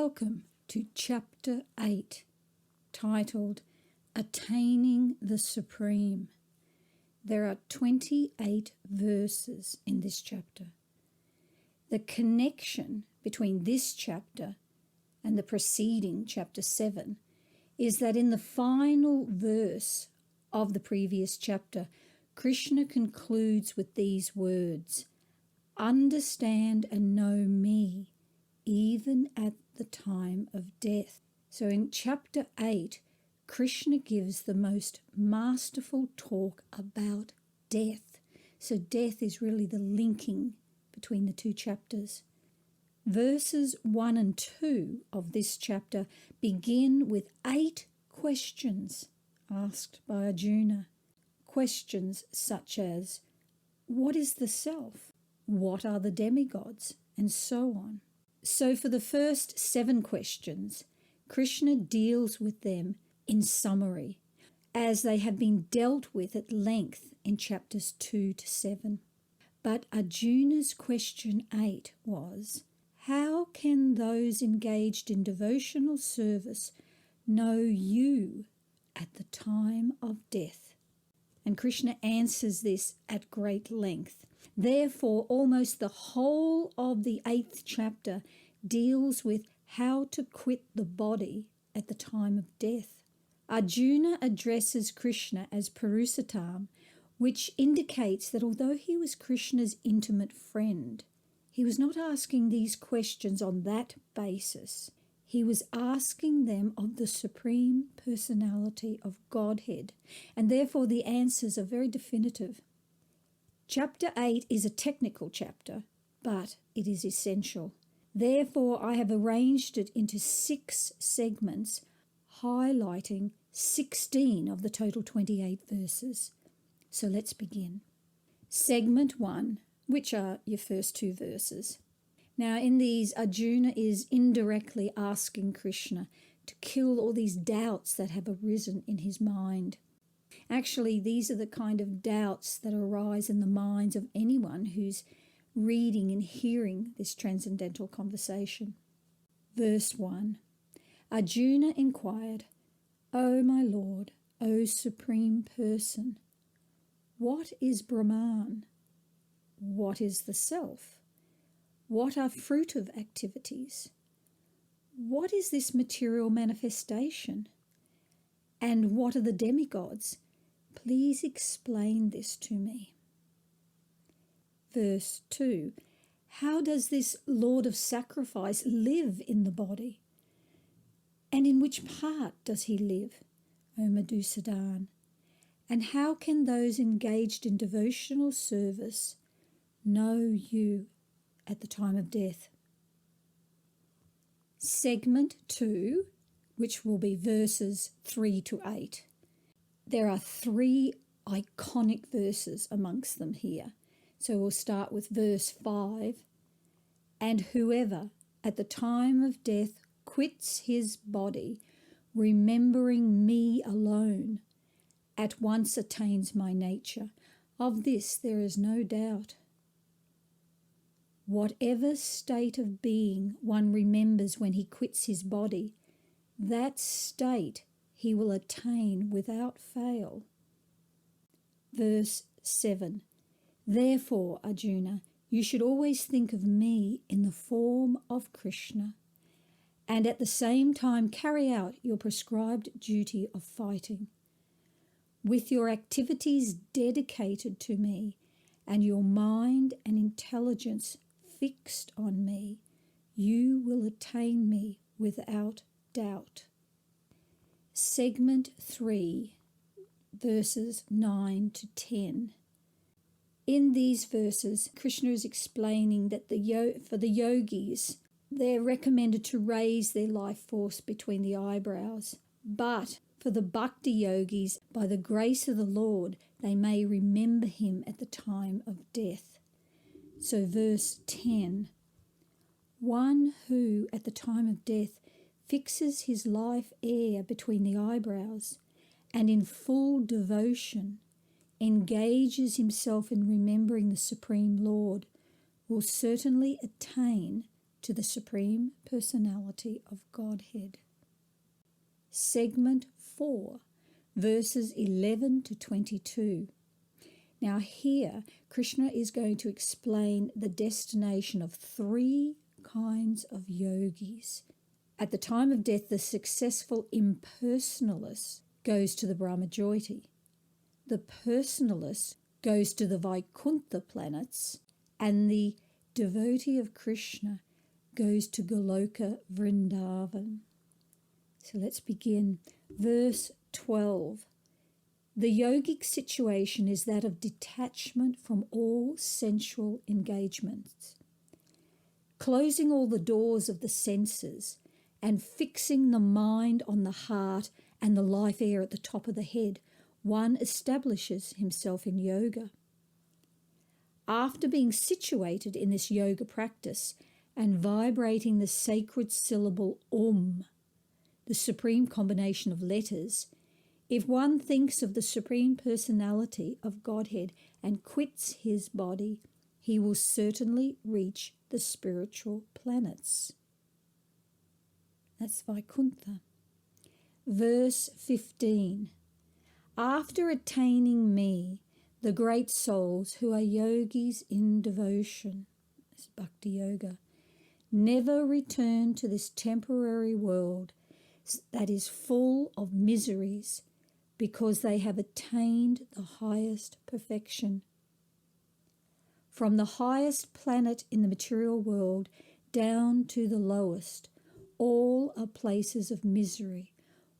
Welcome to Chapter 8, titled Attaining the Supreme. There are 28 verses in this chapter. The connection between this chapter and the preceding chapter 7 is that in the final verse of the previous chapter, Krishna concludes with these words, "Understand and know me, even at the time of death." So in chapter 8, Krishna gives the most masterful talk about death. So death is really the linking between the two chapters. Verses 1 and 2 of this chapter begin with 8 questions asked by Arjuna. Questions such as, what is the self? What are the demigods? And so on. So for the first 7 questions, Krishna deals with them in summary, as they have been dealt with at length in chapters 2 to 7. But Arjuna's question 8 was, how can those engaged in devotional service know you at the time of death? And Krishna answers this at great length. Therefore, almost the whole of the 8th chapter deals with how to quit the body at the time of death. Arjuna addresses Krishna as Purushotam, which indicates that although he was Krishna's intimate friend, he was not asking these questions on that basis. He was asking them of the Supreme Personality of Godhead, and therefore the answers are very definitive. Chapter 8 is a technical chapter, but it is essential. Therefore, I have arranged it into 6 segments, highlighting 16 of the total 28 verses. So let's begin. Segment 1, which are your first 2 verses. Now, in these, Arjuna is indirectly asking Krishna to kill all these doubts that have arisen in his mind. Actually, these are the kind of doubts that arise in the minds of anyone who's reading and hearing this transcendental conversation. Verse 1. Arjuna inquired, O my Lord, O Supreme Person, what is Brahman? What is the self? What are fruitive activities? What is this material manifestation? And what are the demigods? Please explain this to me. Verse 2. How does this Lord of Sacrifice live in the body? And in which part does he live, O Madhusudan? And how can those engaged in devotional service know you at the time of death? Segment 2, which will be verses 3 to 8. There are 3 iconic verses amongst them here. So we'll start with verse 5. And whoever at the time of death quits his body, remembering me alone, at once attains my nature. Of this there is no doubt. Whatever state of being one remembers when he quits his body, that state he will attain without fail. Verse 7. Therefore, Arjuna, you should always think of me in the form of Krishna, and at the same time carry out your prescribed duty of fighting. With your activities dedicated to me, and your mind and intelligence fixed on me, you will attain me without doubt. Segment 3, verses 9 to 10. In these verses, Krishna is explaining that for the yogis, they're recommended to raise their life force between the eyebrows. But for the bhakti yogis, by the grace of the Lord, they may remember him at the time of death. So verse 10, one who at the time of death fixes his life air between the eyebrows and in full devotion engages himself in remembering the Supreme Lord will certainly attain to the Supreme Personality of Godhead. Segment 4, verses 11 to 22. Now here, Krishna is going to explain the destination of 3 kinds of yogis. At the time of death, the successful impersonalist goes to the Brahmajyoti. The personalist goes to the Vaikuntha planets, and the devotee of Krishna goes to Goloka Vrindavan. So let's begin. Verse 12. The yogic situation is that of detachment from all sensual engagements, closing all the doors of the senses and fixing the mind on the heart and the life air at the top of the head. One establishes himself in yoga. After being situated in this yoga practice and vibrating the sacred syllable the supreme combination of letters, if one thinks of the Supreme Personality of Godhead and quits his body, he will certainly reach the spiritual planets. That's Vaikuntha. Verse 15. After attaining me, the great souls who are yogis in devotion, this is Bhakti Yoga, never return to this temporary world that is full of miseries, because they have attained the highest perfection. From the highest planet in the material world down to the lowest, all are places of misery,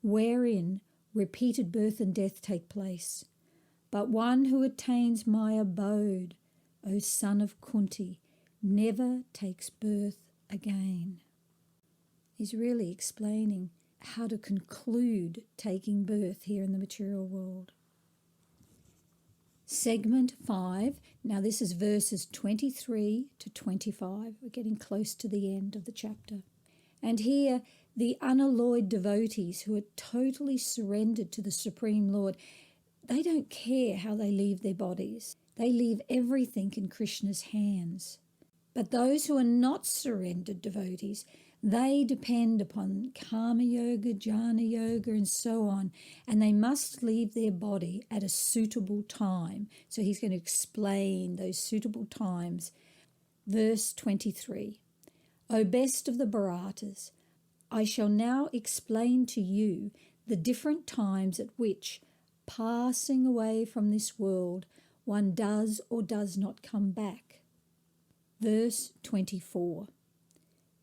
wherein repeated birth and death take place. But one who attains my abode, O son of Kunti, never takes birth again. He's really explaining how to conclude taking birth here in the material world. Segment 5. Now this is verses 23 to 25. We're getting close to the end of the chapter. And here, the unalloyed devotees who are totally surrendered to the Supreme Lord, they don't care how they leave their bodies. They leave everything in Krishna's hands. But those who are not surrendered devotees, they depend upon karma yoga, jnana yoga, and so on, and they must leave their body at a suitable time. So he's going to explain those suitable times. Verse 23. O best of the Bharatas, I shall now explain to you the different times at which, passing away from this world, one does or does not come back. Verse 24.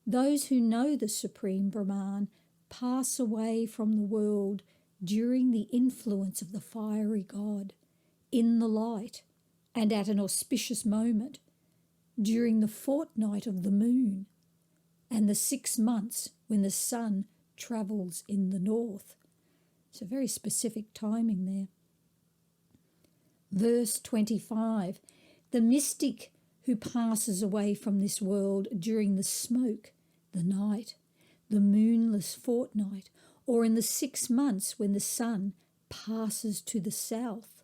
Those who know the Supreme Brahman pass away from the world during the influence of the fiery God, in the light, and at an auspicious moment, during the fortnight of the moon, and the 6 months when the sun travels in the north. So very specific timing there. Verse 25. The mystic who passes away from this world during the smoke, the night, the moonless fortnight, or in the 6 months when the sun passes to the south,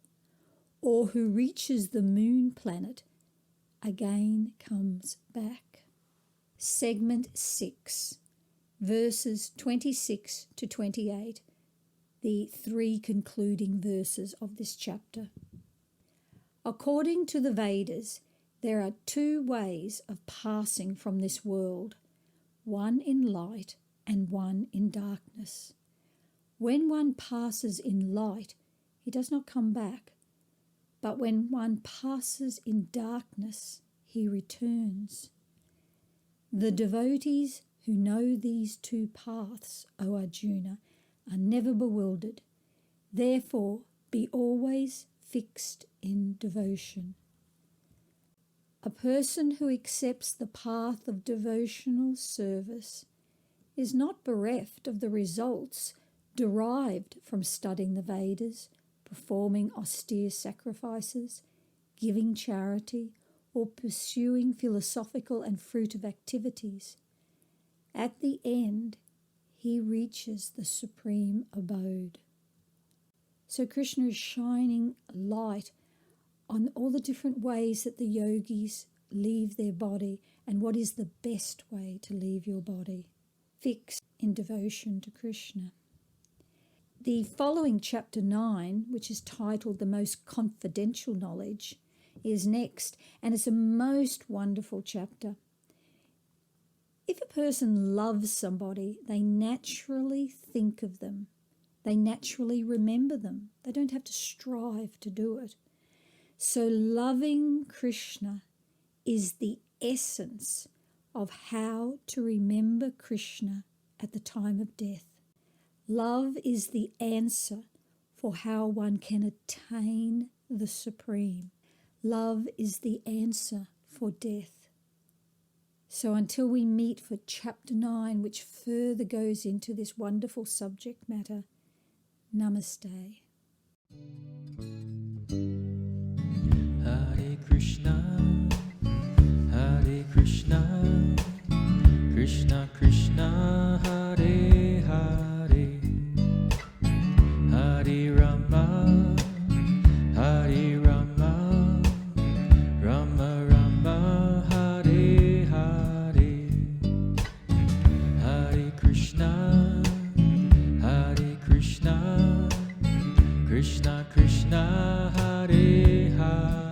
or who reaches the moon planet, again comes back. Segment 6, verses 26 to 28, the 3 concluding verses of this chapter. According to the Vedas, there are 2 ways of passing from this world, one in light and one in darkness. When one passes in light, he does not come back, but when one passes in darkness, he returns. The devotees who know these 2 paths, O Arjuna, are never bewildered. Therefore, be always fixed in devotion. A person who accepts the path of devotional service is not bereft of the results derived from studying the Vedas, performing austere sacrifices, giving charity, or pursuing philosophical and fruitive activities. At the end, he reaches the supreme abode. So Krishna is shining light on all the different ways that the yogis leave their body and what is the best way to leave your body, fixed in devotion to Krishna. The following chapter 9, which is titled The Most Confidential Knowledge, is next, and it's a most wonderful chapter. If a person loves somebody, they naturally think of them. They naturally remember them. They don't have to strive to do it. So loving Krishna is the essence of how to remember Krishna at the time of death. Love is the answer for how one can attain the Supreme. Love is the answer for death. So until we meet for chapter 9, which further goes into this wonderful subject matter, Namaste. Hare Krishna, Krishna Krishna, Hare Hare, Hare Rama, Hare Rama, Rama Rama, Hare Hare, Hare Krishna, Krishna Krishna, Hare Hare.